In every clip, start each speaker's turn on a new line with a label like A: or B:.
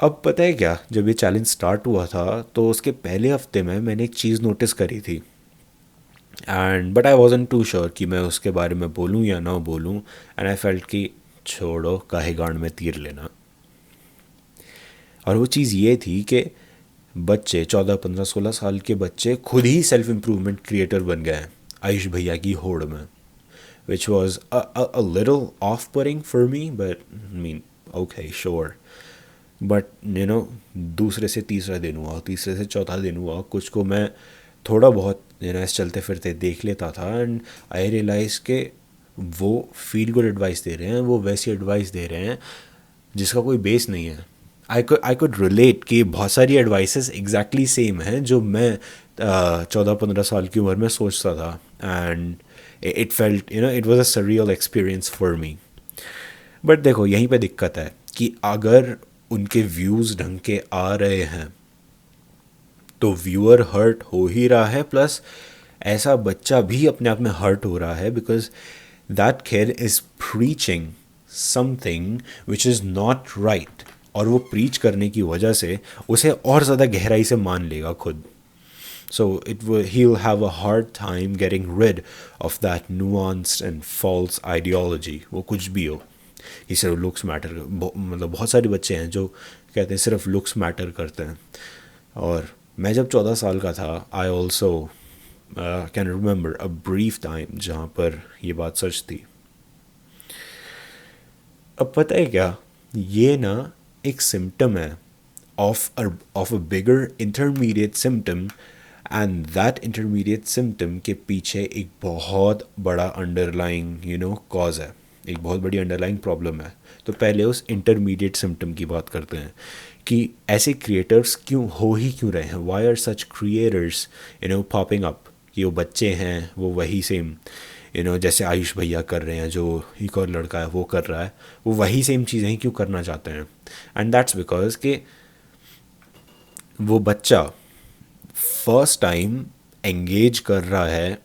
A: अब पता है क्या, जब ये चैलेंज स्टार्ट हुआ था तो उसके पहले हफ्ते में मैंने एक चीज़ नोटिस करी थी, and but I wasn't too sure कि मैं उसके बारे में बोलूँ या ना बोलूँ। एंड आई फेल्ट कि छोड़ो, काहे गांड में तीर लेना। और वो चीज़ ये थी कि बच्चे 14 15 16 साल के बच्चे खुद ही सेल्फ इम्प्रूवमेंट क्रिएटर बन गए हैं आयुष भैया की होड़ में, which was a little off-putting for me, but I mean, okay, sure. But दूसरे से तीसरा दिन हुआ, तीसरे से चौथा दिन हुआ, कुछ को मैं थोड़ा बहुत ऐसे चलते फिरते देख लेता था, एंड आई रियलाइज के वो फील गुड एडवाइस दे रहे हैं, वो वैसी एडवाइस दे रहे हैं जिसका कोई बेस नहीं है। आई कुड रिलेट कि बहुत सारी एडवाइसेस एग्जैक्टली सेम हैं जो मैं 14 15 साल की उम्र में सोचता था, and it felt it was a surreal experience for me. But देखो, यहीं पे दिक्कत है कि अगर उनके व्यूज़ ढंग के आ रहे हैं तो व्यूअर हर्ट हो ही रहा है, प्लस ऐसा बच्चा भी अपने आप में हर्ट हो रहा है, because that kid is preaching something which is not right, और वो प्रीच करने की वजह से उसे और ज़्यादा गहराई से मान लेगा खुद। So he'll have a hard time getting rid of that nuanced and false ideology, वो कुछ भी हो कि सिर्फ लुक्स मैटर, मतलब बहुत सारे बच्चे हैं जो कहते हैं सिर्फ लुक्स मैटर करते हैं। और मैं जब 14 साल का था, I also can remember a brief time जहाँ पर ये बात सच थी। अब पता है क्या, ये ना एक सिम्टम है of a bigger intermediate symptom, and that intermediate symptom के पीछे एक बहुत बड़ा अंडरलाइंग कॉज है, एक बहुत बड़ी अंडरलाइंग प्रॉब्लम है। तो पहले उस इंटरमीडिएट सिम्टम की बात करते हैं कि ऐसे क्रिएटर्स क्यों रहे हैं, why are such creators popping up, कि वो बच्चे हैं, वो वही सेम जैसे आयुष भैया कर रहे हैं, जो एक और लड़का है वो कर रहा है, वो वही सेम चीज़ें ही क्यों करना चाहते हैं। एंड दैट्स बिकॉज कि वो बच्चा फर्स्ट टाइम एंगेज कर रहा है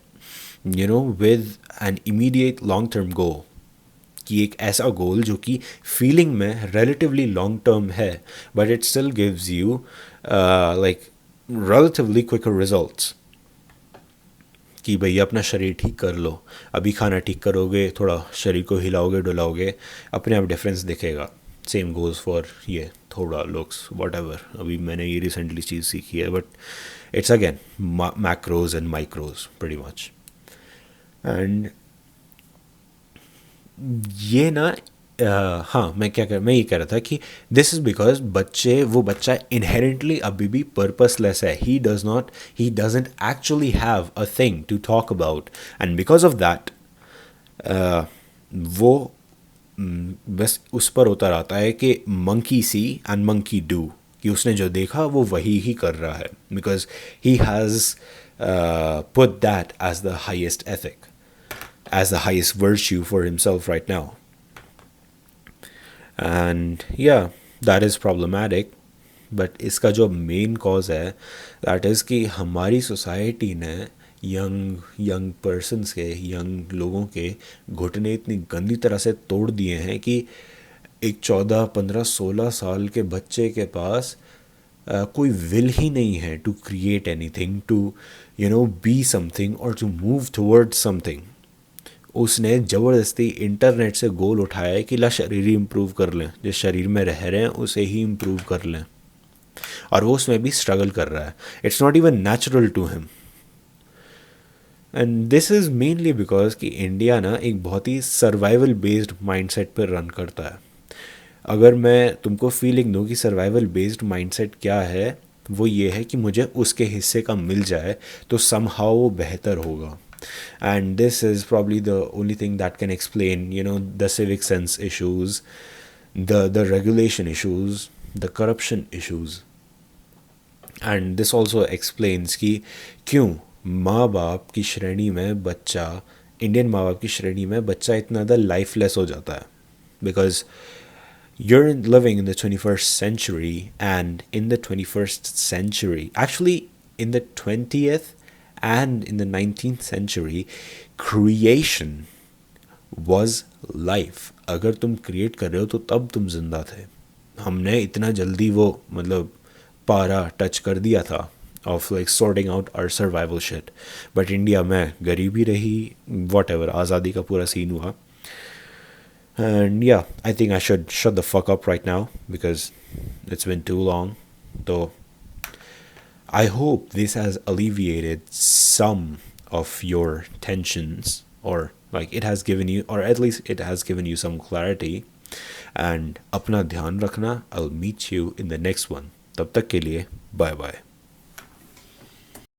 A: with an immediate long term goal, कि एक ऐसा गोल जो कि फीलिंग में रिलेटिवली लॉन्ग टर्म है, but it still gives you like relatively quicker results. कि भैया अपना शरीर ठीक कर लो, अभी खाना ठीक करोगे, थोड़ा शरीर को हिलाओगे डुलाओगे, अपने आप डिफरेंस दिखेगा। सेम गोज़ फॉर ये थोड़ा लुक्स वट एवर, अभी मैंने ये रिसेंटली चीज़ सीखी है, but it's again macros and माइक्रोज pretty much. And ये ना हाँ, मैं ये कह रहा था कि दिस इज़ बिकॉज वो बच्चा इनहेरेंटली अभी भी पर्पसलेस है, he doesn't actually have a thing to talk about, and because of that वो बस उस पर उतर आता है कि monkey see and monkey do, कि उसने जो देखा वो वही ही कर रहा है, because he has put that as the highest ethic, as the highest virtue for himself right now. And yeah, that is problematic. But इसका जो मेन कॉज है, दैट इज़ कि हमारी सोसाइटी ने यंग पर्सनस के, यंग लोगों के घुटने इतनी गंदी तरह से तोड़ दिए हैं कि एक 14 15 16 साल के बच्चे के पास कोई विल ही नहीं है to create anything, to be something और टू मूव टुवर्ड्स समथिंग। उसने ज़बरदस्ती इंटरनेट से गोल उठाया है कि ला शरीर ही इम्प्रूव कर लें, जिस शरीर में रह रहे हैं उसे ही इम्प्रूव कर लें, और वो उसमें भी स्ट्रगल कर रहा है। It's not even natural to him. And this is mainly because कि इंडिया ना एक बहुत ही सर्वाइवल बेस्ड माइंडसेट पर रन करता है। अगर मैं तुमको फीलिंग दूँ कि सर्वाइवल बेस्ड माइंडसेट क्या है, वो ये है कि मुझे उसके हिस्से का मिल जाए तो समहाउ वो बेहतर होगा। And this is probably the only thing that can explain the civic sense issues, the regulation issues, the corruption issues. And this also explains कि क्यों माँ बाप की श्रेणी में बच्चा, इंडियन माँ बाप की श्रेणी में बच्चा इतना ज़्यादा लाइफलेस हो जाता है, because you're living in the 21st century, and in the 21st century, actually in the 20th and in the 19th century, creation was life. अगर तुम क्रिएट कर रहे हो तो तब तुम जिंदा थे। हमने इतना जल्दी वो मतलब पारा टच कर दिया था of like sorting out our survival shit. But India में गरीबी रही, वॉट एवर, आज़ादी का पूरा सीन हुआ. And yeah, I think I should shut the fuck up right now because it's been too long. So I hope this has alleviated some of your tensions, or like it has given you, or at least it has given you some clarity. And अपना ध्यान रखना. I'll meet you in the next one. तब तक के लिए bye bye.